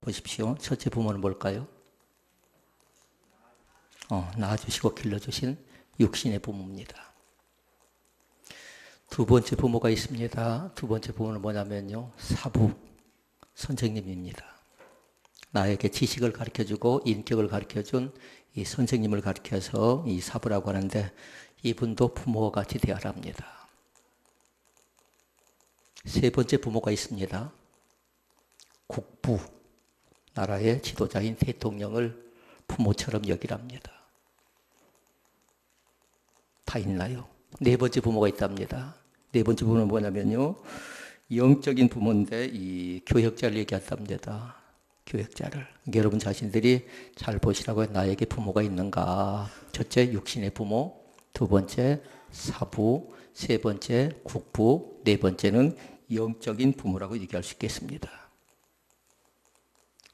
보십시오. 첫째 부모는 뭘까요? 낳아주시고 길러주신 육신의 부모입니다. 두 번째 부모가 있습니다. 두 번째 부모는 뭐냐면요. 사부, 선생님입니다. 나에게 지식을 가르쳐주고 인격을 가르쳐준 이 선생님을 가르쳐서 이 사부라고 하는데 이분도 부모와 같이 대하라 합니다. 세 번째 부모가 있습니다. 국부, 나라의 지도자인 대통령을 부모처럼 여기랍니다. 다 있나요? 네 번째 부모가 있답니다. 네 번째 부모는 뭐냐면요. 영적인 부모인데 이 교역자를 얘기한답니다. 교역자를. 여러분 자신들이 잘 보시라고 나에게 부모가 있는가. 첫째 육신의 부모, 두 번째 사부, 세 번째 국부, 네 번째는 영적인 부모라고 얘기할 수 있겠습니다.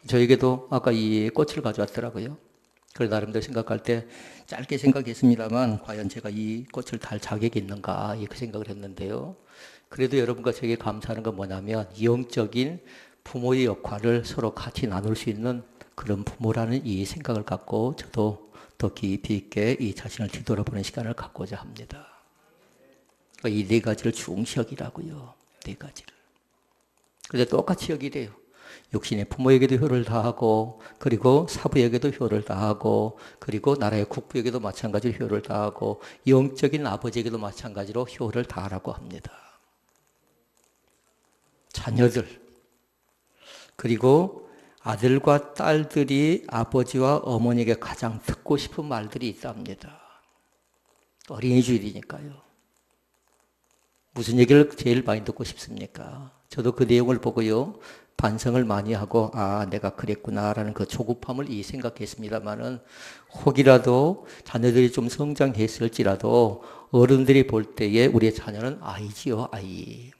저에게도 아까 이 꽃을 가져왔더라고요. 그걸 나름대로 생각할 때 짧게 생각했습니다만 과연 제가 이 꽃을 달 자격이 있는가 이렇게 생각을 했는데요. 그래도 여러분과 저에게 감사하는 건 뭐냐면 영적인 부모의 역할을 서로 같이 나눌 수 있는 그런 부모라는 이 생각을 갖고 저도 더 깊이 있게 이 자신을 뒤돌아보는 시간을 갖고자 합니다. 이 네 가지를 중시여기라고요. 네 가지를. 그런데 똑같이 여기래요. 육신의 부모에게도 효를 다하고 그리고 사부에게도 효를 다하고 그리고 나라의 국부에게도 마찬가지로 효를 다하고 영적인 아버지에게도 마찬가지로 효를 다하라고 합니다. 자녀들 그리고 아들과 딸들이 아버지와 어머니에게 가장 듣고 싶은 말들이 있답니다. 어린이 주일이니까요. 무슨 얘기를 제일 많이 듣고 싶습니까? 저도 그 내용을 보고요. 반성을 많이 하고 내가 그랬구나라는 그 조급함을 생각했습니다마는 혹이라도 자녀들이 좀 성장했을지라도 어른들이 볼 때에 우리의 자녀는 아이지요, 아이.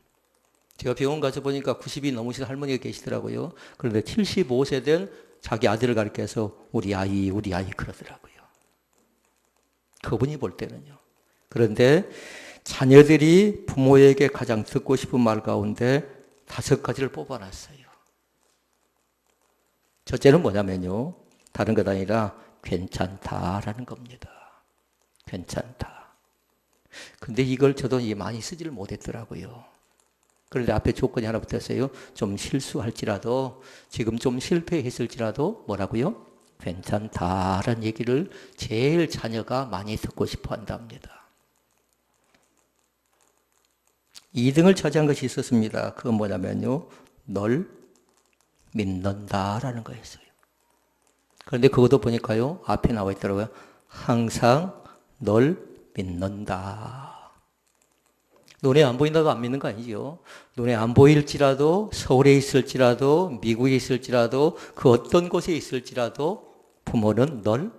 제가 병원 가서 보니까 90이 넘으신 할머니가 계시더라고요. 그런데 75세 된 자기 아들을 가르쳐서 우리 아이 그러더라고요. 그분이 볼 때는요. 그런데 자녀들이 부모에게 가장 듣고 싶은 말 가운데 5가지를 뽑아놨어요. 첫째는 뭐냐면요. 다른 것 아니라 괜찮다라는 겁니다. 괜찮다. 근데 이걸 저도 많이 쓰지를 못했더라고요. 그런데 앞에 조건이 하나 붙었어요. 좀 실수할지라도 지금 좀 실패했을지라도 뭐라고요? 괜찮다라는 얘기를 제일 자녀가 많이 듣고 싶어 한답니다. 2등을 차지한 것이 있었습니다. 그건 뭐냐면요. 널 믿는다라는 거였어요. 그런데 그것도 보니까요. 앞에 나와 있더라고요. 항상 널 믿는다. 눈에 안 보인다고 안 믿는 거 아니죠. 눈에 안 보일지라도 서울에 있을지라도 미국에 있을지라도 그 어떤 곳에 있을지라도 부모는 널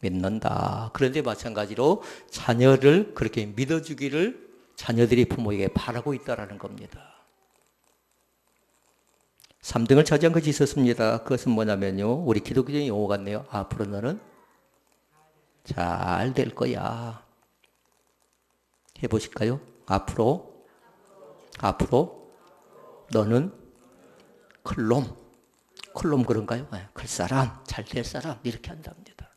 믿는다. 그런데 마찬가지로 자녀를 그렇게 믿어주기를 자녀들이 부모에게 바라고 있다는 겁니다. 3등을 차지한 것이 있었습니다. 그것은 뭐냐면요. 우리 기독교적인 용어 같네요. 앞으로 너는 잘 될 거야. 해보실까요? 앞으로 너는 클놈 그런가요? 클 사람, 잘 될 사람 이렇게 한답니다.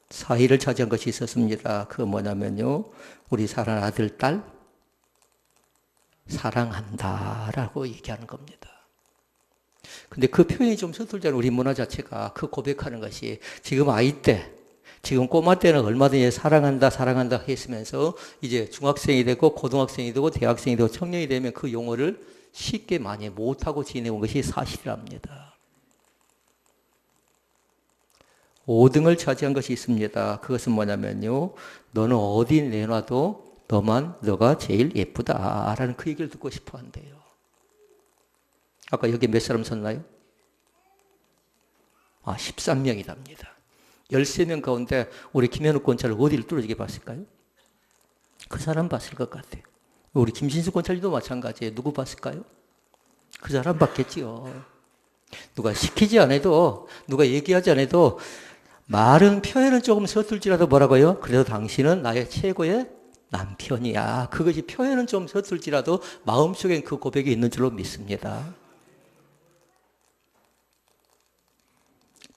4위를 차지한 것이 있었습니다. 그건 뭐냐면요. 우리 사랑하는 아들, 딸 사랑한다라고 얘기하는 겁니다. 근데 그 표현이 좀 서툴잖아요. 우리 문화 자체가 그 고백하는 것이 지금 아이 때 지금 꼬마 때는 얼마든지 사랑한다 했으면서 이제 중학생이 되고 고등학생이 되고 대학생이 되고 청년이 되면 그 용어를 쉽게 많이 못하고 지내온 것이 사실이랍니다. 5등을 차지한 것이 있습니다. 그것은 뭐냐면요. 너는 어디 내놔도 너가 제일 예쁘다라는 그 얘기를 듣고 싶어 한대요. 아까 여기 몇 사람 섰나요? 13명이답니다. 13명 가운데 우리 김현욱 권찰을 어디를 뚫어지게 봤을까요? 그 사람 봤을 것 같아요. 우리 김신수 권찰도 마찬가지예요. 누구 봤을까요? 그 사람 봤겠지요. 누가 시키지 않아도 누가 얘기하지 않아도 말은 표현은 조금 서툴지라도 뭐라고요? 그래도 당신은 나의 최고의 남편이야. 그것이 표현은 좀 서툴지라도 마음속엔 그 고백이 있는 줄로 믿습니다.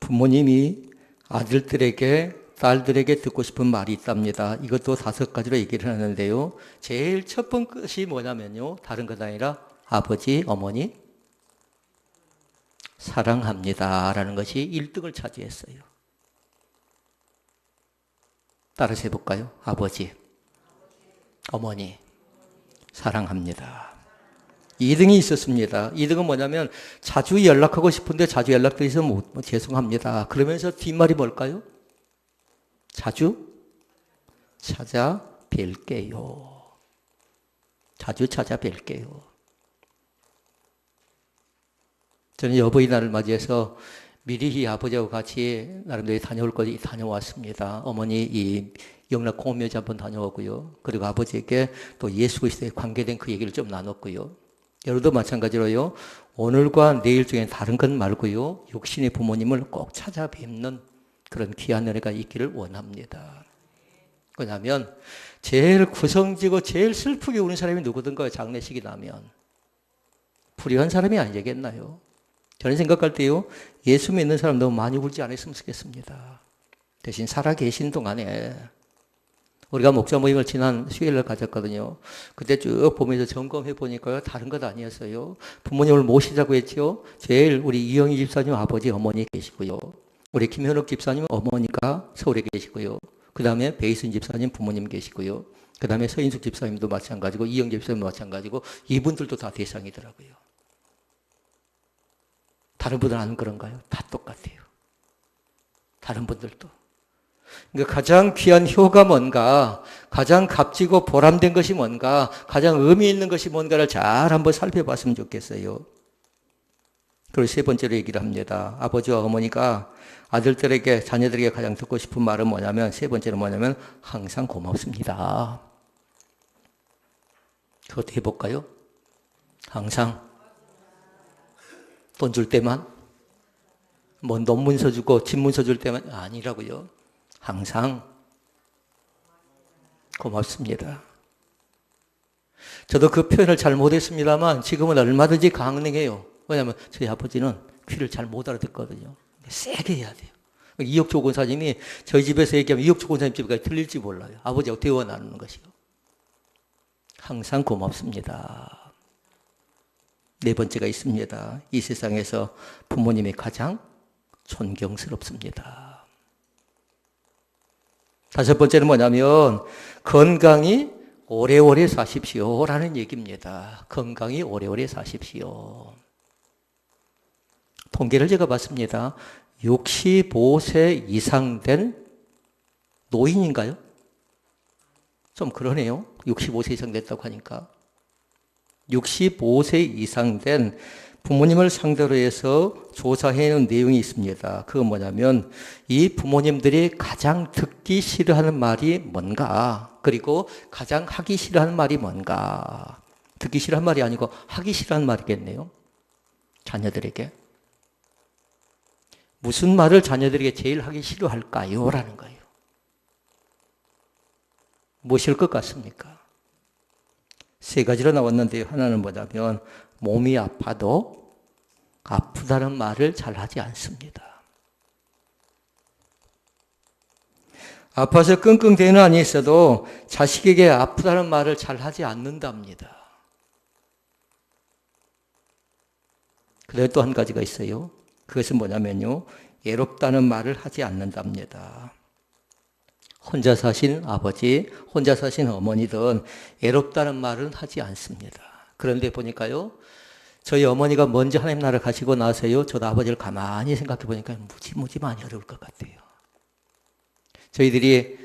부모님이 아들들에게 딸들에게 듣고 싶은 말이 있답니다. 이것도 5가지로 얘기를 하는데요. 제일 첫 번째 것이 뭐냐면요. 다른 것 아니라 아버지, 어머니 사랑합니다 라는 것이 1등을 차지했어요. 따라서 해볼까요? 아버지, 어머니 사랑합니다. 2등이 있었습니다. 2등은 뭐냐면 자주 연락하고 싶은데 자주 연락드려서 죄송합니다. 그러면서 뒷말이 뭘까요? 자주 찾아뵐게요. 자주 찾아뵐게요. 저는 어버이날을 맞이해서 미리 아버지하고 같이 나름대로 다녀올 곳에 다녀왔습니다. 어머니 이 영락 공묘지 한번 다녀오고요. 그리고 아버지에게 또 예수 그리스도에 관계된 그 얘기를 좀 나눴고요. 여러분도 마찬가지로요. 오늘과 내일 중에 다른 것 말고요. 육신의 부모님을 꼭 찾아뵙는 그런 귀한 은혜가 있기를 원합니다. 왜냐하면 제일 구성지고 제일 슬프게 우는 사람이 누구든가 장례식이 나면 불의한 사람이 아니겠나요? 저는 생각할 때요. 예수 믿는 사람 너무 많이 울지 않았으면 좋겠습니다. 대신 살아계신 동안에 우리가 목자 모임을 지난 수요일날 가졌거든요. 그때 쭉 보면서 점검해 보니까요. 다른 것 아니었어요. 부모님을 모시자고 했죠. 제일 우리 이영희 집사님 아버지 어머니 계시고요. 우리 김현욱 집사님 어머니가 서울에 계시고요. 그 다음에 베이슨 집사님 부모님 계시고요. 그 다음에 서인숙 집사님도 마찬가지고 이영 집사님도 마찬가지고 이분들도 다 대상이더라고요. 다른 분들은 안 그런가요? 다 똑같아요. 다른 분들도. 그러니까 가장 귀한 효가 뭔가, 가장 값지고 보람된 것이 뭔가, 가장 의미 있는 것이 뭔가를 잘 한번 살펴봤으면 좋겠어요. 그리고 세 번째로 얘기를 합니다. 아버지와 어머니가 아들들에게, 자녀들에게 가장 듣고 싶은 말은 뭐냐면, 세 번째는 뭐냐면, 항상 고맙습니다. 그것도 해볼까요? 항상. 돈 줄 때만? 뭐 논문서 주고 집문서 줄 때만? 아니라고요. 항상 고맙습니다. 저도 그 표현을 잘 못했습니다만 지금은 얼마든지 강릉해요. 왜냐하면 저희 아버지는 귀를 잘 못 알아듣거든요. 세게 해야 돼요. 이혁조 권사님이 저희 집에서 얘기하면 이혁조 권사님 집까지 들릴지 몰라요. 아버지하고 대화 나누는 것이요. 항상 고맙습니다. 네 번째가 있습니다. 이 세상에서 부모님이 가장 존경스럽습니다. 다섯 번째는 뭐냐면 건강히 오래오래 사십시오 라는 얘기입니다. 건강히 오래오래 사십시오. 통계를 제가 봤습니다. 65세 이상 된 노인인가요? 좀 그러네요. 65세 이상 됐다고 하니까. 65세 이상 된 부모님을 상대로 해서 조사해 놓은 내용이 있습니다. 그건 뭐냐면 이 부모님들이 가장 듣기 싫어하는 말이 뭔가, 그리고 가장 하기 싫어하는 말이 뭔가. 듣기 싫어하는 말이 아니고 하기 싫어하는 말이겠네요. 자녀들에게. 무슨 말을 자녀들에게 제일 하기 싫어할까요? 라는 거예요. 무엇일 것 같습니까? 세 가지로 나왔는데 하나는 뭐냐면 몸이 아파도 아프다는 말을 잘 하지 않습니다. 아파서 끙끙대는 안에 있어도 자식에게 아프다는 말을 잘 하지 않는답니다. 그리고 또 한 가지가 있어요. 그것은 뭐냐면요. 외롭다는 말을 하지 않는답니다. 혼자 사신 아버지, 혼자 사신 어머니든 외롭다는 말은 하지 않습니다. 그런데 보니까요. 저희 어머니가 먼저 하나님 나라를 가시고 나서요. 저도 아버지를 가만히 생각해 보니까 무지 많이 어려울 것 같아요. 저희들이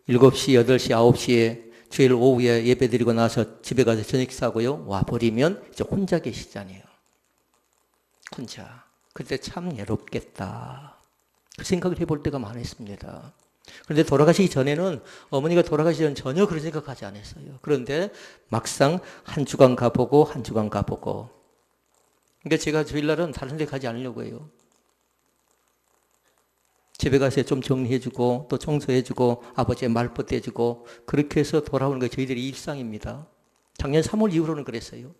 7시, 8시, 9시에 주일 오후에 예배 드리고 나서 집에 가서 저녁 식사하고요. 와버리면 이제 혼자 계시잖아요. 혼자. 그때 참 외롭겠다. 그 생각을 해볼 때가 많았습니다. 그런데 돌아가시기 전에는 어머니가 돌아가시기 전 전혀 그런 생각하지 않았어요. 그런데 막상 한 주간 가보고 한 주간 가보고. 그러니까 제가 주일날은 다른 데 가지 않으려고 해요. 집에 가서 좀 정리해주고 또 청소해주고 아버지의 말벗 대주고 그렇게 해서 돌아오는 게 저희들의 일상입니다. 작년 3월 이후로는 그랬어요.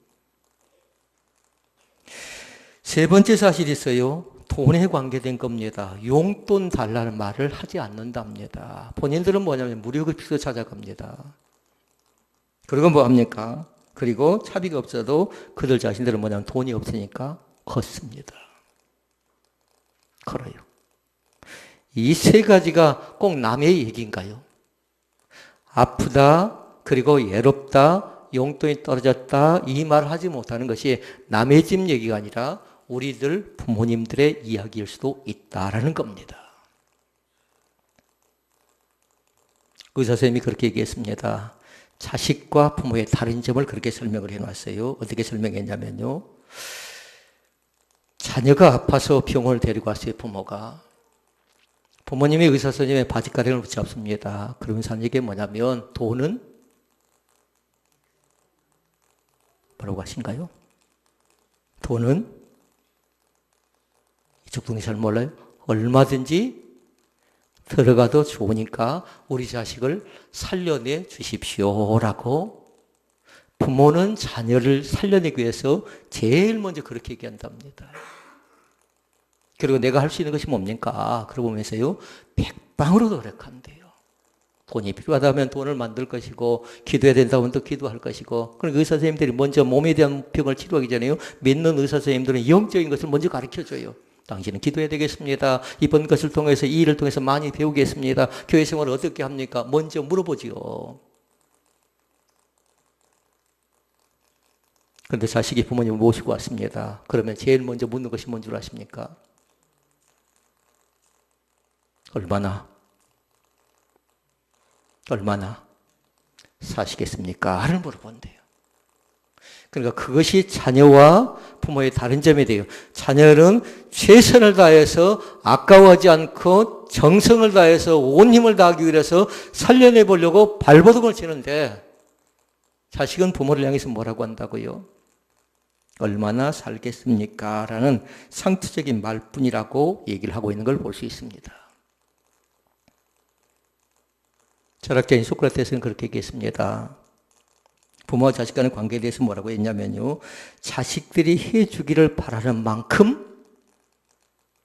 세 번째 사실이 있어요. 돈에 관계된 겁니다. 용돈 달라는 말을 하지 않는답니다. 본인들은 뭐냐면 무료급식소 찾아갑니다. 그리고 뭐 합니까? 그리고 차비가 없어도 그들 자신들은 뭐냐면 돈이 없으니까 걷습니다. 걸어요. 이 세 가지가 꼭 남의 얘기인가요? 아프다, 그리고 외롭다, 용돈이 떨어졌다, 이 말을 하지 못하는 것이 남의 집 얘기가 아니라 우리들 부모님들의 이야기일 수도 있다라는 겁니다. 의사 선생님이 그렇게 얘기했습니다. 자식과 부모의 다른 점을 그렇게 설명을 해놨어요. 어떻게 설명했냐면요. 자녀가 아파서 병원을 데리고 왔어요, 부모가. 부모님이 의사 선생님의 바지가랑을 붙잡습니다. 그러면서 하는 얘기가 뭐냐면 돈은 뭐라고 하신가요? 돈은 이쪽 분이 잘 몰라요. 얼마든지 들어가도 좋으니까 우리 자식을 살려내 주십시오라고 부모는 자녀를 살려내기 위해서 제일 먼저 그렇게 얘기한답니다. 그리고 내가 할 수 있는 것이 뭡니까? 그러고 보면서요. 백방으로 노력한대요. 돈이 필요하다면 돈을 만들 것이고 기도해야 된다면 또 기도할 것이고 그러니까 의사 선생님들이 먼저 몸에 대한 병을 치료하기 전에요. 믿는 의사 선생님들은 영적인 것을 먼저 가르쳐줘요. 당신은 기도해야 되겠습니다. 이번 것을 통해서 이 일을 통해서 많이 배우겠습니다. 교회 생활을 어떻게 합니까? 먼저 물어보지요. 그런데 자식이 부모님을 모시고 왔습니다. 그러면 제일 먼저 묻는 것이 뭔 줄 아십니까? 얼마나 사시겠습니까? 를 물어본대요. 그러니까 그것이 자녀와 부모의 다른 점이 돼요. 자녀는 최선을 다해서 아까워하지 않고 정성을 다해서 온 힘을 다하기 위해서 살려내 보려고 발버둥을 치는데 자식은 부모를 향해서 뭐라고 한다고요? 얼마나 살겠습니까? 라는 상투적인 말뿐이라고 얘기를 하고 있는 걸 볼 수 있습니다. 철학자인 소크라테스는 그렇게 얘기했습니다. 부모와 자식 간의 관계에 대해서 뭐라고 했냐면요. 자식들이 해주기를 바라는 만큼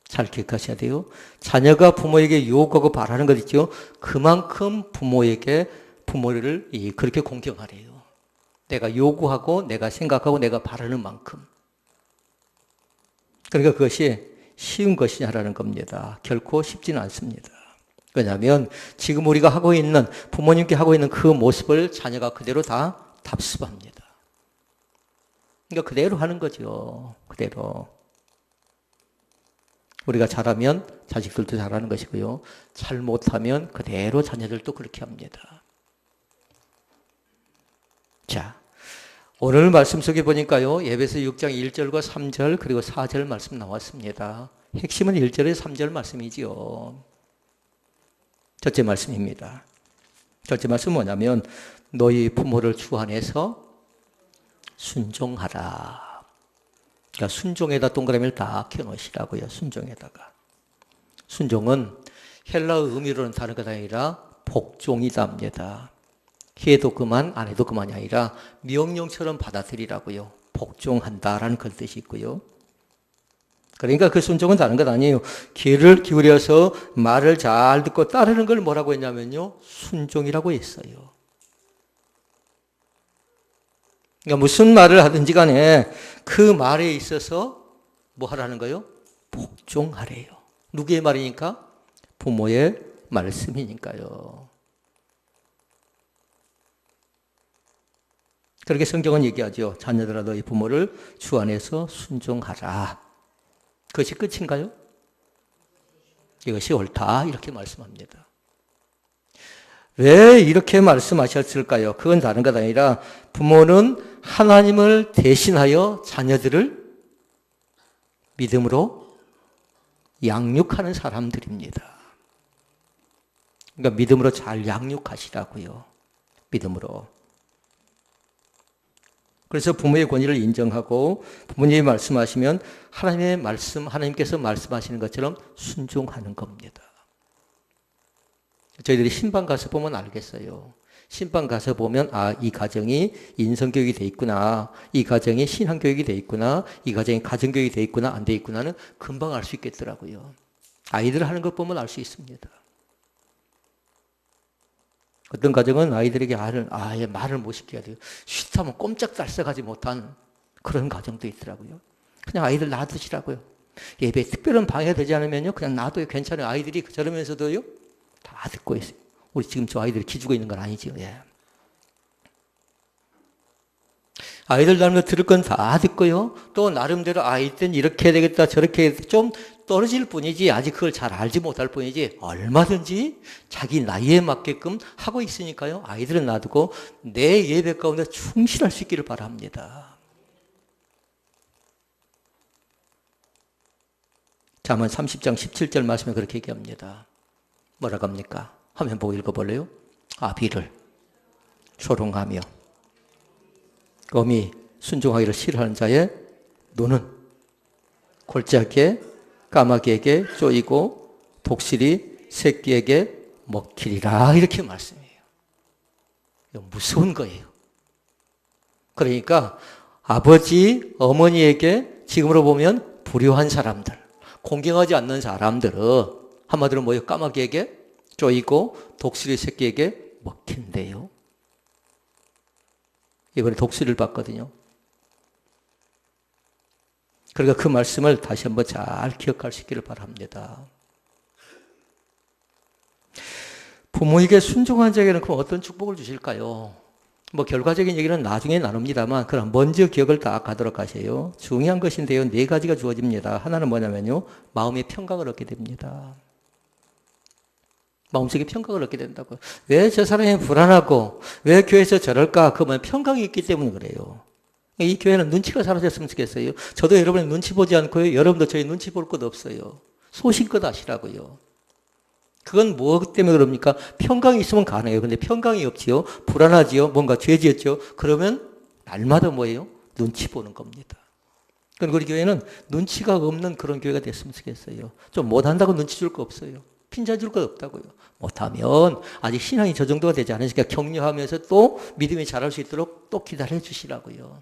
잘 기억하셔야 돼요. 자녀가 부모에게 요구하고 바라는 것 있죠. 그만큼 부모를 그렇게 공경하래요. 내가 요구하고 내가 생각하고 내가 바라는 만큼. 그러니까 그것이 쉬운 것이냐라는 겁니다. 결코 쉽지는 않습니다. 왜냐하면 지금 우리가 하고 있는 부모님께 하고 있는 그 모습을 자녀가 그대로 다 답습합니다. 그러니까 그대로 하는 거죠. 그대로. 우리가 잘하면 자식들도 잘하는 것이고요. 잘못하면 그대로 자녀들도 그렇게 합니다. 자, 오늘 말씀 속에 보니까요. 에베소 6장 1절과 3절 그리고 4절 말씀 나왔습니다. 핵심은 1절에서 3절 말씀이지요. 첫째 말씀입니다. 첫째 말씀은 뭐냐면 너희 부모를 주 안에서 순종하라. 그러니까 순종에다 동그라미를 다 켜놓으시라고요. 순종에다가. 순종은 헬라어 의미로는 다른 것 아니라 복종이답니다. 해도 그만 안 해도 그만이 아니라 명령처럼 받아들이라고요. 복종한다라는 그런 뜻이 있고요. 그러니까 그 순종은 다른 것 아니에요. 귀를 기울여서 말을 잘 듣고 따르는 걸 뭐라고 했냐면요. 순종이라고 했어요. 그러니까 무슨 말을 하든지 간에 그 말에 있어서 뭐 하라는 거예요? 복종하래요. 누구의 말이니까? 부모의 말씀이니까요. 그렇게 성경은 얘기하죠. 자녀들아 너희 부모를 주 안에서 순종하라. 그것이 끝인가요? 이것이 옳다 이렇게 말씀합니다. 왜 이렇게 말씀하셨을까요? 그건 다른 것 아니라 부모는 하나님을 대신하여 자녀들을 믿음으로 양육하는 사람들입니다. 그러니까 믿음으로 잘 양육하시라고요. 믿음으로. 그래서 부모의 권위를 인정하고 부모님이 말씀하시면 하나님의 말씀, 하나님께서 말씀하시는 것처럼 순종하는 겁니다. 저희들이 신방 가서 보면 알겠어요. 신방 가서 보면 이 가정이 인성교육이 돼 있구나. 이 가정이 신앙교육이 돼 있구나. 이 가정이 가정교육이 돼 있구나. 안 돼 있구나는 금방 알 수 있겠더라고요. 아이들 하는 것 보면 알 수 있습니다. 어떤 가정은 아이들에게 아예 말을 못 시켜야 돼요. 쉿하면 꼼짝달싹하지 못한 그런 가정도 있더라고요. 그냥 아이들 놔두시라고요. 예배에 특별한 방해가 되지 않으면요. 그냥 놔둬요. 괜찮아요. 아이들이 저러면서도요. 다 듣고 있어요. 우리 지금 저 아이들이 기죽어 있는 건 아니죠. 예. 아이들 나름 대로 들을 건 다 듣고요. 또 나름대로 이때는 이렇게 해야 되겠다 저렇게 해야 되겠다. 좀 떨어질 뿐이지 아직 그걸 잘 알지 못할 뿐이지 얼마든지 자기 나이에 맞게끔 하고 있으니까요. 아이들은 놔두고 내 예배 가운데 충실할 수 있기를 바랍니다. 잠언 30장 17절 말씀에 그렇게 얘기합니다. 뭐라고 합니까? 화면 보고 읽어볼래요? 비를 조롱하며 엄히 순종하기를 싫어하는 자의 눈은 골짜기에 까마귀에게 쪼이고 독실이 새끼에게 먹히리라 이렇게 말씀해요. 이거 무서운 거예요. 그러니까 아버지, 어머니에게 지금으로 보면 불효한 사람들, 공경하지 않는 사람들은 한마디로 뭐예요? 까마귀에게 쪼이고 독수리 새끼에게 먹힌대요. 이번에 독수리를 봤거든요. 그러니까 그 말씀을 다시 한번 잘 기억할 수 있기를 바랍니다. 부모에게 순종한 자에게는 그럼 어떤 축복을 주실까요? 결과적인 얘기는 나중에 나눕니다만 그럼 먼저 기억을 딱 가도록 하세요. 중요한 것인데요. 4가지가 주어집니다. 하나는 뭐냐면요. 마음의 평강을 얻게 됩니다. 마음속에 평강을 얻게 된다고요. 왜 저 사람이 불안하고 왜 교회에서 저럴까? 그러면 평강이 있기 때문에 그래요. 이 교회는 눈치가 사라졌으면 좋겠어요. 저도 여러분의 눈치 보지 않고요. 여러분도 저희 눈치 볼 것 없어요. 소신껏 하시라고요. 그건 뭐 때문에 그럽니까? 평강이 있으면 가능해요. 근데 평강이 없지요. 불안하지요. 뭔가 죄 지었죠. 그러면 날마다 뭐예요? 눈치 보는 겁니다. 그러니까 우리 교회는 눈치가 없는 그런 교회가 됐으면 좋겠어요. 좀 못한다고 눈치 줄 거 없어요. 핀잔 줄 것 없다고요. 못하면 아직 신앙이 저 정도가 되지 않으니까 격려하면서 또 믿음이 자랄 수 있도록 또 기다려 주시라고요.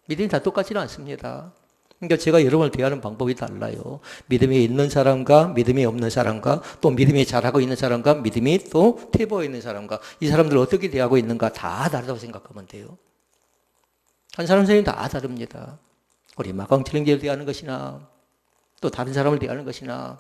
믿음이 다 똑같지는 않습니다. 그러니까 제가 여러분을 대하는 방법이 달라요. 믿음이 있는 사람과 믿음이 없는 사람과 또 믿음이 잘하고 있는 사람과 믿음이 또 퇴보해 있는 사람과 이 사람들을 어떻게 대하고 있는가 다 다르다고 생각하면 돼요. 한 사람 선생님 다 다릅니다. 우리 마광철형제를 대하는 것이나 또 다른 사람을 대하는 것이나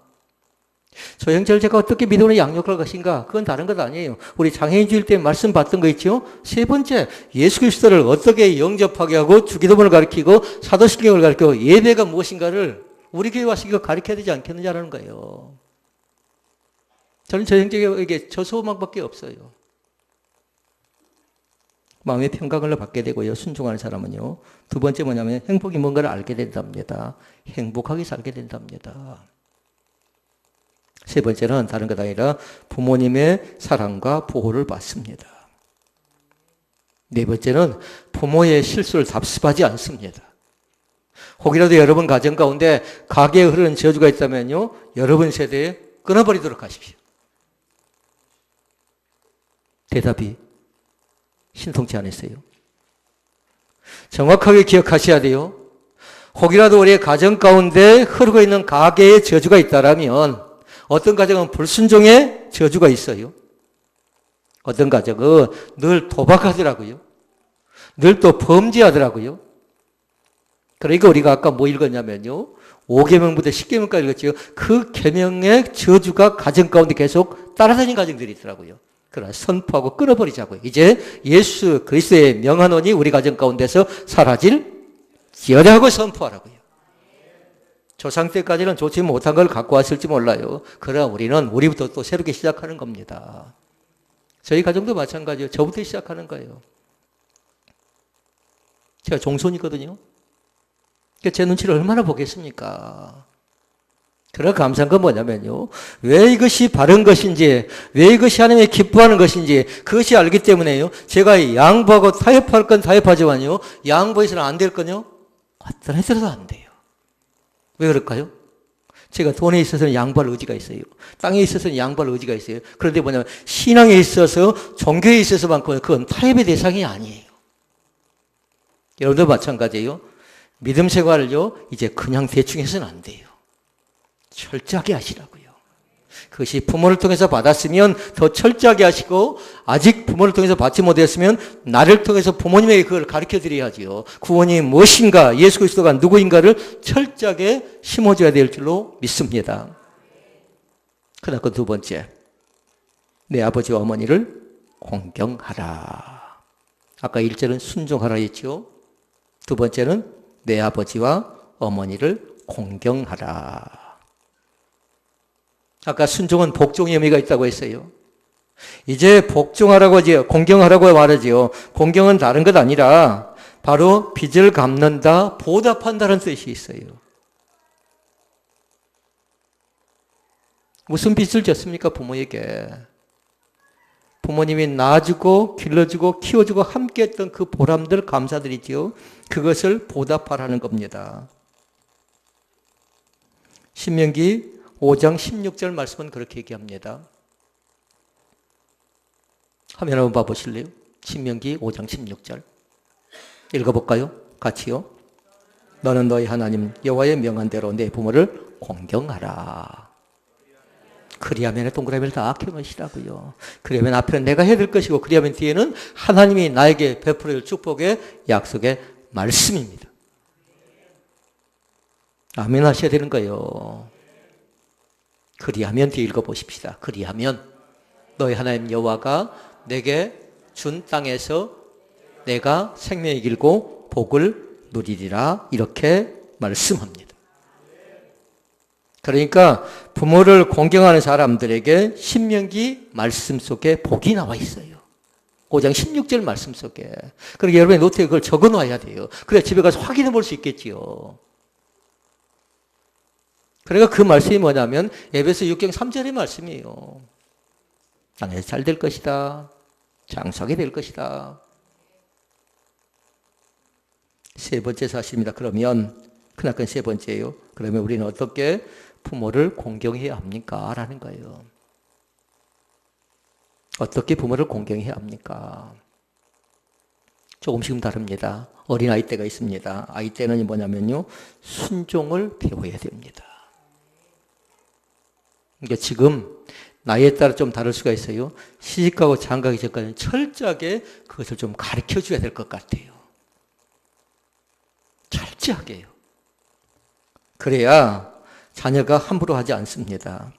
저 형제를 제가 어떻게 믿음으로 양육할 것인가? 그건 다른 것 아니에요. 우리 장애인 주일 때 말씀 봤던 거 있죠? 3번째, 예수 그리스도를 어떻게 영접하게 하고 주기도문을 가르치고 사도신경을 가르치고 예배가 무엇인가를 우리 교회 와서 이거 가르쳐야 되지 않겠느냐라는 거예요. 저는 저 형제에게 저 소망밖에 없어요. 마음의 평강을 받게 되고요. 순종하는 사람은요. 2번째 뭐냐면 행복이 뭔가를 알게 된답니다. 행복하게 살게 된답니다. 3번째는 다른 것 아니라 부모님의 사랑과 보호를 받습니다. 4번째는 부모의 실수를 답습하지 않습니다. 혹이라도 여러분 가정 가운데 가계에 흐르는 저주가 있다면요. 여러분 세대에 끊어버리도록 하십시오. 대답이 신통치 않으세요. 정확하게 기억하셔야 돼요. 혹이라도 우리의 가정 가운데 흐르고 있는 가계의 저주가 있다라면 어떤 가정은 불순종의 저주가 있어요. 어떤 가정은 늘 도박하더라고요. 늘 또 범죄하더라고요. 그러니까 우리가 아까 뭐 읽었냐면요. 5계명부터 10계명까지 읽었죠. 그 계명의 저주가 가정 가운데 계속 따라다니는 가정들이 있더라고요. 그러나 선포하고 끊어버리자고요. 이제 예수 그리스도의 명한원이 우리 가정 가운데서 사라질지어다 하고 선포하라고요. 조상 때까지는 좋지 못한 걸 갖고 왔을지 몰라요. 그러나 우리는 우리부터 또 새롭게 시작하는 겁니다. 저희 가정도 마찬가지예요. 저부터 시작하는 거예요. 제가 종손이거든요. 제 눈치를 얼마나 보겠습니까? 그러나 감사한 건 뭐냐면요. 왜 이것이 바른 것인지, 왜 이것이 하나님이 기뻐하는 것인지 그것이 알기 때문에요. 제가 양보하고 타협할 건 타협하지만요. 양보해서는 안 될 건요. 어떤 해서도 안 돼요. 왜 그럴까요? 제가 돈에 있어서는 양보할 의지가 있어요. 땅에 있어서는 양보할 의지가 있어요. 그런데 뭐냐면 신앙에 있어서 종교에 있어서만큼은 그건 타협의 대상이 아니에요. 여러분도 마찬가지예요. 믿음 생활을요, 이제 그냥 대충 해서는 안 돼요. 철저하게 하시라고요. 그것이 부모를 통해서 받았으면 더 철저하게 하시고, 아직 부모를 통해서 받지 못했으면 나를 통해서 부모님에게 그걸 가르쳐 드려야지요. 구원이 무엇인가, 예수 그리스도가 누구인가를 철저하게 심어줘야 될 줄로 믿습니다. 그러나 그 두 번째, 내 아버지와 어머니를 공경하라. 아까 1절은 순종하라 했죠. 두 번째는 내 아버지와 어머니를 공경하라. 아까 순종은 복종의 의미가 있다고 했어요. 이제 복종하라고 하지요. 공경하라고 말하지요. 공경은 다른 것 아니라 바로 빚을 갚는다, 보답한다는 뜻이 있어요. 무슨 빚을 졌습니까? 부모에게. 부모님이 낳아주고 길러주고 키워주고 함께했던 그 보람들 감사드리지요. 그것을 보답하라는 겁니다. 신명기 5장 16절 말씀은 그렇게 얘기합니다. 화면 한번 봐보실래요? 신명기 5장 16절 읽어볼까요? 같이요. 너는 너희 하나님 여호와의 명한 대로 내 부모를 공경하라. 그리하면 동그라미를 다 켜놓으시라고요. 그러면 앞에는 내가 해야 될 것이고, 그리하면 뒤에는 하나님이 나에게 베풀어 줄 축복의 약속의 말씀입니다. 아멘 하셔야 되는 거예요. 그리하면 뒤에 읽어보십시다. 그리하면 너희 하나님 여호와가 내게 준 땅에서 내가 생명이 길고 복을 누리리라, 이렇게 말씀합니다. 그러니까 부모를 공경하는 사람들에게 신명기 말씀 속에 복이 나와 있어요. 5장 16절 말씀 속에. 그러니까 여러분의 노트에 그걸 적어 놔야 돼요. 그래야 집에 가서 확인해 볼 수 있겠지요. 그러니까 그 말씀이 뭐냐면 에베소 6장 3절의 말씀이에요. 땅에서 잘 될 것이다. 장수하게 될 것이다. 세 번째 사실입니다. 그러면 크나큰 세 번째예요. 그러면 우리는 어떻게 부모를 공경해야 합니까? 라는 거예요. 어떻게 부모를 공경해야 합니까? 조금씩은 다릅니다. 어린아이 때가 있습니다. 아이 때는 뭐냐면요, 순종을 배워야 됩니다. 그러니까 지금 나이에 따라 좀 다를 수가 있어요. 시집가고 장가기 전까지는 철저하게 그것을 좀 가르쳐 줘야 될 것 같아요. 철저하게요. 그래야 자녀가 함부로 하지 않습니다.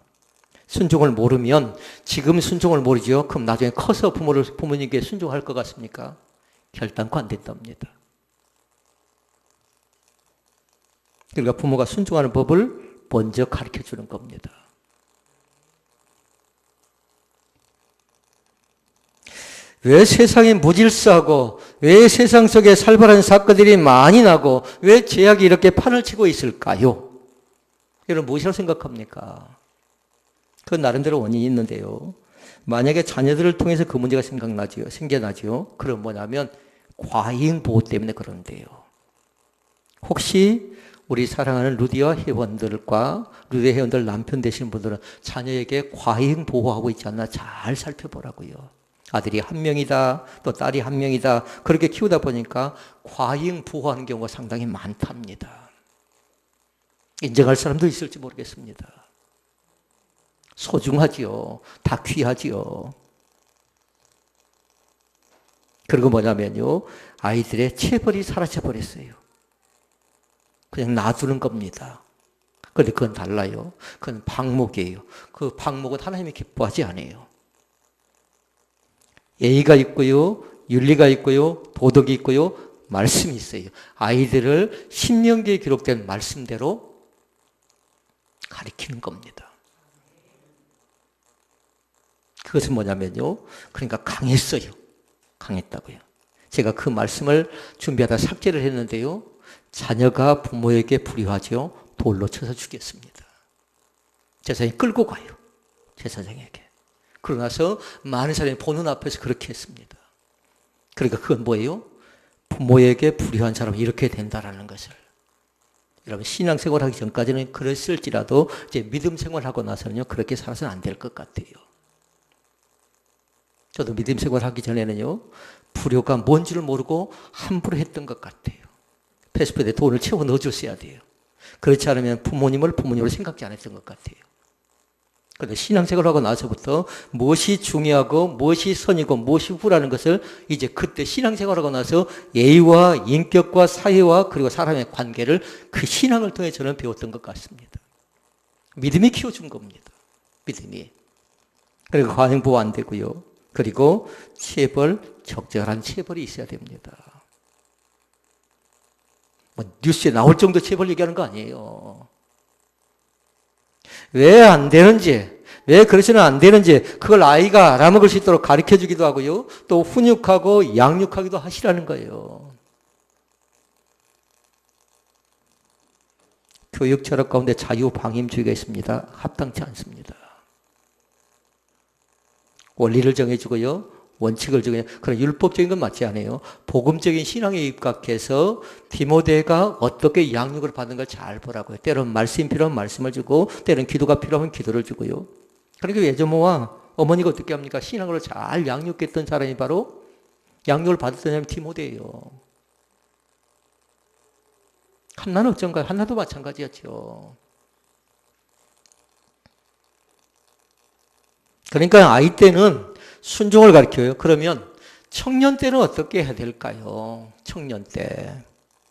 순종을 모르면, 지금 순종을 모르죠. 그럼 나중에 커서 부모님께 순종할 것 같습니까? 결단코 안 된답니다. 그러니까 부모가 순종하는 법을 먼저 가르쳐 주는 겁니다. 왜 세상이 무질서하고, 왜 세상 속에 살벌한 사건들이 많이 나고, 왜 죄악이 이렇게 판을 치고 있을까요? 여러분 무엇이라고 생각합니까? 그건 나름대로 원인이 있는데요. 만약에 자녀들을 통해서 그 문제가 생겨나지요. 그럼 뭐냐면 과잉 보호 때문에 그런데요. 혹시 우리 사랑하는 루디와 회원들과 루디 회원들 남편 되시는 분들은 자녀에게 과잉 보호하고 있지 않나 잘 살펴보라고요. 아들이 한 명이다, 또 딸이 한 명이다, 그렇게 키우다 보니까 과잉 보호하는 경우가 상당히 많답니다. 인정할 사람도 있을지 모르겠습니다. 소중하지요. 다 귀하지요. 그리고 뭐냐면요, 아이들의 체벌이 사라져버렸어요. 그냥 놔두는 겁니다. 그런데 그건 달라요. 그건 방목이에요. 그 방목은 하나님이 기뻐하지 않아요. 예의가 있고요, 윤리가 있고요, 도덕이 있고요, 말씀이 있어요. 아이들을 신명기에 기록된 말씀대로 가르치는 겁니다. 그것은 뭐냐면요, 그러니까 강했어요. 강했다고요. 제가 그 말씀을 준비하다 삭제를 했는데요, 자녀가 부모에게 불효하죠. 돌로 쳐서 죽였습니다. 제사장이 끌고 가요. 제사장에게. 그러고 나서 많은 사람이 보는 앞에서 그렇게 했습니다. 그러니까 그건 뭐예요? 부모에게 불효한 사람은 이렇게 된다라는 것을 여러분 신앙생활 하기 전까지는 그랬을지라도 이제 믿음 생활하고 나서는요 그렇게 살아서는 안 될 것 같아요. 저도 믿음 생활 하기 전에는요 불효가 뭔지를 모르고 함부로 했던 것 같아요. 패스트푸드에 돈을 채워 넣어줬어야 돼요. 그렇지 않으면 부모님을 부모님으로 생각지 않았던 것 같아요. 그런데 신앙생활을 하고 나서부터 무엇이 중요하고 무엇이 선이고 무엇이 후라는 것을 이제 그때 신앙생활을 하고 나서 예의와 인격과 사회와 그리고 사람의 관계를 그 신앙을 통해 저는 배웠던 것 같습니다. 믿음이 키워준 겁니다. 믿음이. 그리고 관행보호 안 되고요. 그리고 체벌, 적절한 체벌이 있어야 됩니다. 뭐 뉴스에 나올 정도 체벌 얘기하는 거 아니에요. 왜 안 되는지, 왜 그래서는 안 되는지 그걸 아이가 알아먹을 수 있도록 가르쳐주기도 하고요. 또 훈육하고 양육하기도 하시라는 거예요. 교육 철학 가운데 자유방임주의가 있습니다. 합당치 않습니다. 원리를 정해주고요. 원칙을 정해. 그런 율법적인 건 맞지 않아요. 복음적인 신앙에 입각해서 디모데가 어떻게 양육을 받는 걸 잘 보라고요. 때로는 말씀이 필요하면 말씀을 주고 때로는 기도가 필요하면 기도를 주고요. 그러니까 외조모와 어머니가 어떻게 합니까? 신앙으로 잘 양육했던 사람이 바로 양육을 받았던 사람이 디모데예요. 한나는 어쩐가요? 한나도 마찬가지였죠. 그러니까 아이 때는 순종을 가르쳐요. 그러면 청년 때는 어떻게 해야 될까요? 청년 때.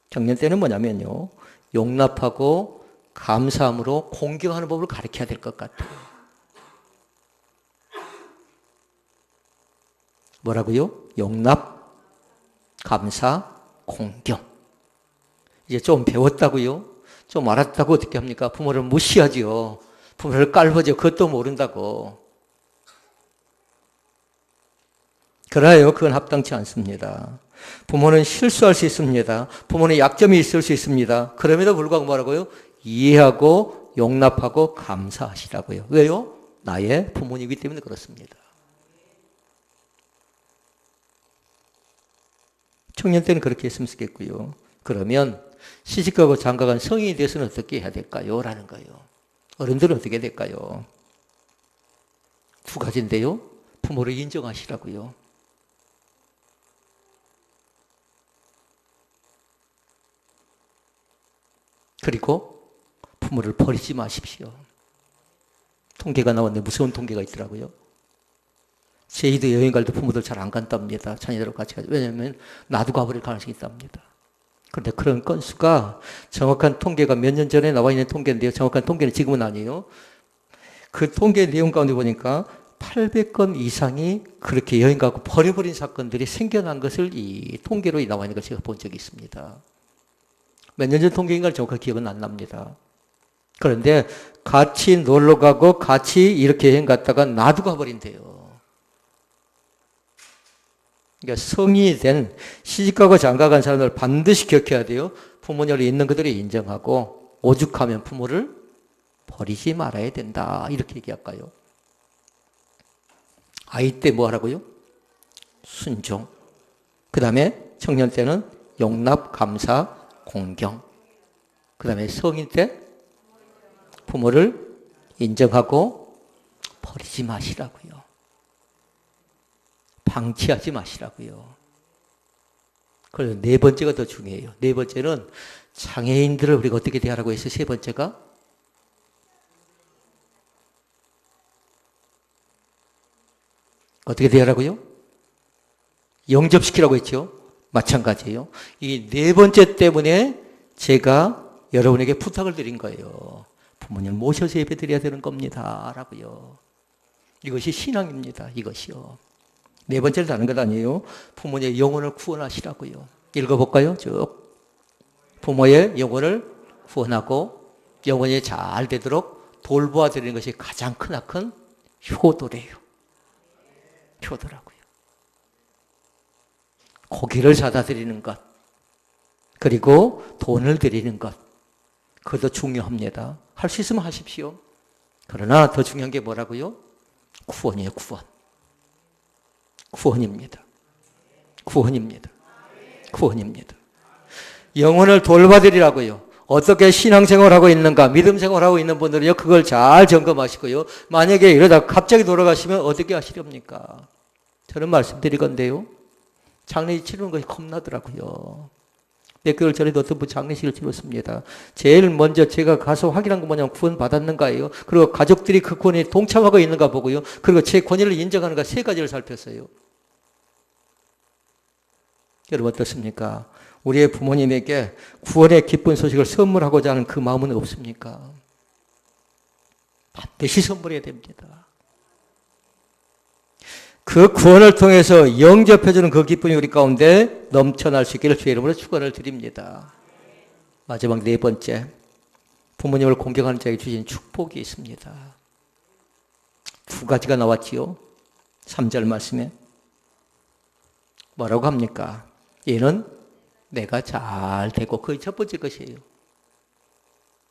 청년 때는 뭐냐면요. 용납하고 감사함으로 공경하는 법을 가르쳐야 될 것 같아요. 뭐라고요? 용납, 감사, 공경. 이제 좀 배웠다고요? 좀 알았다고 어떻게 합니까? 부모를 무시하지요. 부모를 깔보죠. 그것도 모른다고. 그래요. 그건 합당치 않습니다. 부모는 실수할 수 있습니다. 부모는 약점이 있을 수 있습니다. 그럼에도 불구하고 뭐라고요? 이해하고 용납하고 감사하시라고요. 왜요? 나의 부모님이기 때문에 그렇습니다. 청년 때는 그렇게 했으면 좋겠고요. 그러면 시집가고 장가간 성인이 돼서는 어떻게 해야 될까요? 라는 거예요. 어른들은 어떻게 해야 될까요? 두 가지인데요. 부모를 인정하시라고요. 그리고 부모를 버리지 마십시오. 통계가 나왔는데 무서운 통계가 있더라고요. 제주도 여행 갈 때 부모들 잘 안 간답니다. 자녀들하고 같이 가죠. 왜냐하면 놔두고 가버릴 가능성이 있답니다. 그런데 그런 건수가 정확한 통계가 몇 년 전에 나와 있는 통계인데요. 정확한 통계는 지금은 아니에요. 그 통계 내용 가운데 보니까 800건 이상이 그렇게 여행 가고 버려버린 사건들이 생겨난 것을 이 통계로 나와 있는 걸 제가 본 적이 있습니다. 몇 년 전 통계인가를 정확하게 기억은 안 납니다. 그런데 같이 놀러 가고 같이 이렇게 여행 갔다가 놔두고 가버린대요. 그러니까 성인이 된 시집가고 장가간 사람들 반드시 기억해야 돼요. 부모님을 있는 그들이 인정하고 오죽하면 부모를 버리지 말아야 된다. 이렇게 얘기할까요? 아이 때 뭐 하라고요? 순종. 그 다음에 청년 때는 용납, 감사, 공경. 그 다음에 성인 때 부모를 인정하고 버리지 마시라고요. 방치하지 마시라고요. 그리고 네 번째가 더 중요해요. 네 번째는 장애인들을 우리가 어떻게 대하라고 했어요? 세 번째가 어떻게 대하라고요? 영접시키라고 했죠. 마찬가지예요. 이 네 번째 때문에 제가 여러분에게 부탁을 드린 거예요. 부모님 모셔서 예배 드려야 되는 겁니다. 라고요. 이것이 신앙입니다. 이것이요. 네 번째는 다른 것 아니에요. 부모의 영혼을 구원하시라고요. 읽어볼까요? 쭉. 부모의 영혼을 구원하고 영혼이 잘 되도록 돌보아 드리는 것이 가장 크나큰 효도래요. 효도라고요. 고기를 사다 드리는 것, 그리고 돈을 드리는 것, 그것도 중요합니다. 할 수 있으면 하십시오. 그러나 더 중요한 게 뭐라고요? 구원이에요, 구원. 구원입니다. 구원입니다. 구원입니다. 영혼을 돌봐드리라고요. 어떻게 신앙생활하고 있는가, 믿음생활하고 있는 분들은요, 그걸 잘 점검하시고요. 만약에 이러다 갑자기 돌아가시면 어떻게 하시렵니까? 저는 말씀드리건데요. 장례식 치르는 것이 겁나더라고요. 내 그걸 전에도 어떤 분 장례식을 치렀습니다. 제일 먼저 제가 가서 확인한 건 뭐냐면 구원 받았는가예요. 그리고 가족들이 그 구원에 동참하고 있는가 보고요. 그리고 제 권위를 인정하는가 세 가지를 살폈어요. 여러분 어떻습니까? 우리의 부모님에게 구원의 기쁜 소식을 선물하고자 하는 그 마음은 없습니까? 반드시 선물해야 됩니다. 그 구원을 통해서 영접해주는 그 기쁨이 우리 가운데 넘쳐날 수 있기를 주의 이름으로 축원을 드립니다. 마지막 네 번째, 부모님을 공경하는 자에게 주신 축복이 있습니다. 두 가지가 나왔지요. 3절 말씀에 뭐라고 합니까? 얘는 내가 잘 되고, 그게 첫 번째 것이에요.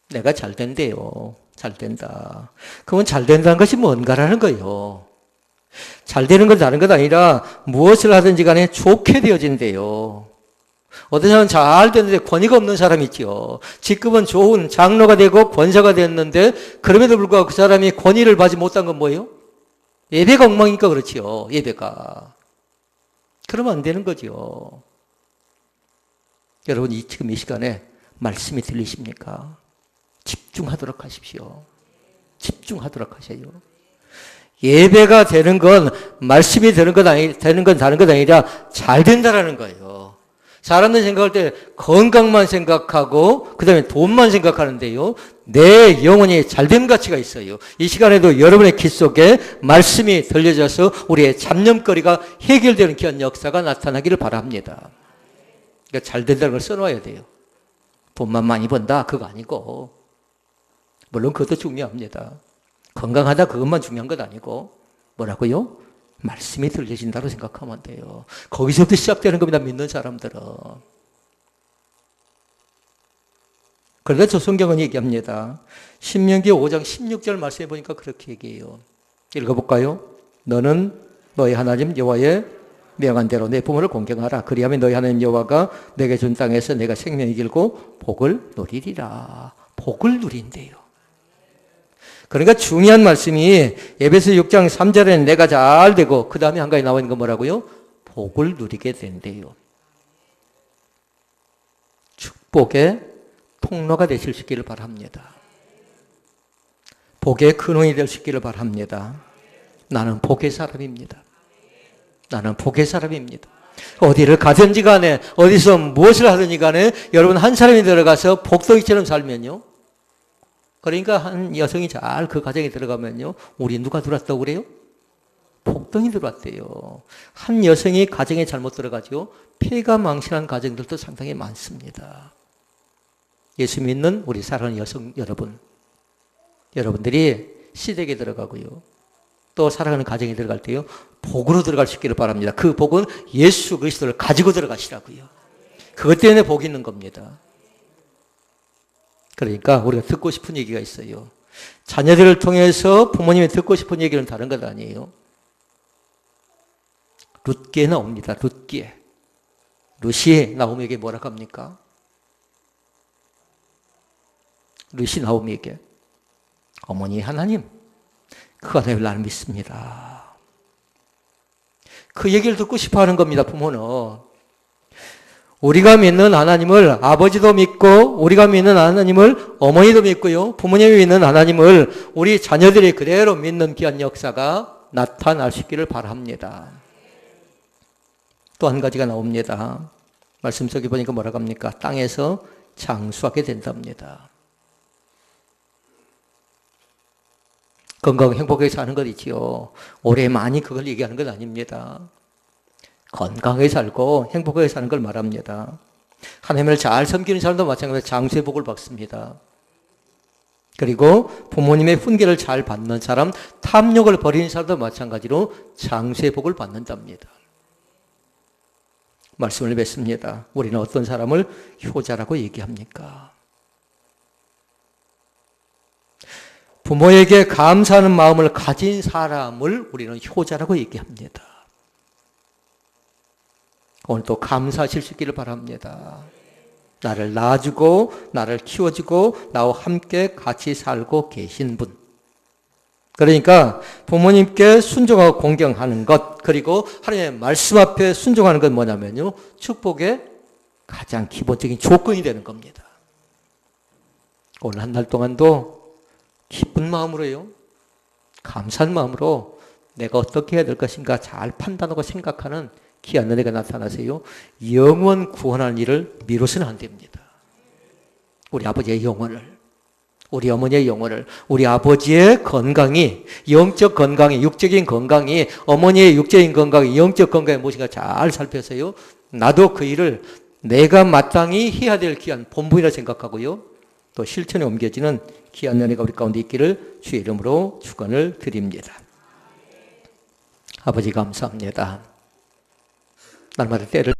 내가 잘 된대요. 잘 된다. 그러면 잘 된다는 것이 뭔가라는 거예요. 잘 되는 건 다른 것 아니라 무엇을 하든지 간에 좋게 되어진대요. 어떤 사람은 잘 되는데 권위가 없는 사람이 있죠. 직급은 좋은 장로가 되고 권사가 됐는데 그럼에도 불구하고 그 사람이 권위를 받지 못한 건 뭐예요? 예배가 엉망이니까 그렇지요. 예배가. 그러면 안 되는 거죠. 여러분 지금 이 시간에 말씀이 들리십니까? 집중하도록 하십시오. 집중하도록 하세요. 예배가 되는 건 말씀이 되는 건 다른 것 아니라 잘 된다라는 거예요. 사람들 생각할 때 건강만 생각하고 그다음에 돈만 생각하는데요. 내 영혼이 잘된 가치가 있어요. 이 시간에도 여러분의 귀 속에 말씀이 들려져서 우리의 잡념거리가 해결되는 귀한 역사가 나타나기를 바랍니다. 그러니까 잘 된다는 걸 써놔야 돼요. 돈만 많이 번다 그거 아니고, 물론 그것도 중요합니다. 건강하다 그것만 중요한 것 아니고, 뭐라고요? 말씀이 들려진다고 생각하면 돼요. 거기서부터 시작되는 겁니다. 믿는 사람들은. 그러나 저 성경은 얘기합니다. 신명기 5장 16절 말씀해 보니까 그렇게 얘기해요. 읽어볼까요? 너는 너희 하나님 여호와의 명한 대로 내 부모를 공경하라. 그리하면 너희 하나님 여호와가 내게 준 땅에서 내가 생명이 길고 복을 누리리라. 복을 누린대요. 그러니까 중요한 말씀이 에베소 6장 3절에는 내가 잘 되고, 그 다음에 한 가지 나와 있는 건 뭐라고요? 복을 누리게 된대요. 축복의 통로가 되실 수 있기를 바랍니다. 복의 근원이 될 수 있기를 바랍니다. 나는 복의 사람입니다. 나는 복의 사람입니다. 어디를 가든지 간에, 어디서 무엇을 하든지 간에 여러분 한 사람이 들어가서 복덩이처럼 살면요, 그러니까 한 여성이 잘 그 가정에 들어가면요, 우리 누가 들어왔다고 그래요? 복덩이 들어왔대요. 한 여성이 가정에 잘못 들어가죠, 폐가 망신한 가정들도 상당히 많습니다. 예수 믿는 우리 사랑하는 여성 여러분, 여러분들이 시댁에 들어가고요, 또 사랑하는 가정에 들어갈 때요, 복으로 들어갈 수 있기를 바랍니다. 그 복은 예수 그리스도를 가지고 들어가시라고요. 그것 때문에 복이 있는 겁니다. 그러니까 우리가 듣고 싶은 얘기가 있어요. 자녀들을 통해서 부모님이 듣고 싶은 얘기는 다른 것 아니에요. 룻기에 나옵니다. 룻기에. 룻이 나오미에게 뭐라고 합니까? 룻이 나오미에게 어머니 하나님, 그 하나님을 나는 믿습니다. 그 얘기를 듣고 싶어 하는 겁니다. 부모는. 우리가 믿는 하나님을 아버지도 믿고, 우리가 믿는 하나님을 어머니도 믿고요, 부모님이 믿는 하나님을 우리 자녀들이 그대로 믿는 귀한 역사가 나타날 수 있기를 바랍니다. 또 한 가지가 나옵니다. 말씀 속에 보니까 뭐라고 합니까? 땅에서 장수하게 된답니다. 건강 행복하게 사는 것 있지요. 오래 많이 그걸 얘기하는 건 아닙니다. 건강하게 살고 행복하게 사는 걸 말합니다. 하나님을 잘 섬기는 사람도 마찬가지로 장수의 복을 받습니다. 그리고 부모님의 훈계를 잘 받는 사람, 탐욕을 버리는 사람도 마찬가지로 장수의 복을 받는답니다. 말씀을 맺습니다. 우리는 어떤 사람을 효자라고 얘기합니까? 부모에게 감사하는 마음을 가진 사람을 우리는 효자라고 얘기합니다. 오늘 또 감사하실 수 있기를 바랍니다. 나를 낳아주고 나를 키워주고 나와 함께 같이 살고 계신 분. 그러니까 부모님께 순종하고 공경하는 것, 그리고 하나님의 말씀 앞에 순종하는 건 뭐냐면요, 축복의 가장 기본적인 조건이 되는 겁니다. 오늘 한 달 동안도 기쁜 마음으로요, 감사한 마음으로 내가 어떻게 해야 될 것인가 잘 판단하고 생각하는 귀한 은혜가 나타나세요. 영원 구원하는 일을 미루서는 안 됩니다. 우리 아버지의 영혼을, 우리 어머니의 영혼을, 우리 아버지의 건강이, 영적 건강이, 육적인 건강이, 어머니의 육적인 건강이, 영적 건강이 무엇인가 잘 살펴서요, 나도 그 일을 내가 마땅히 해야 될 귀한 본분이라 생각하고요, 또 실천에 옮겨지는 귀한 은혜가 우리 가운데 있기를 주의 이름으로 축원을 드립니다. 아버지 감사합니다. 날마다 때를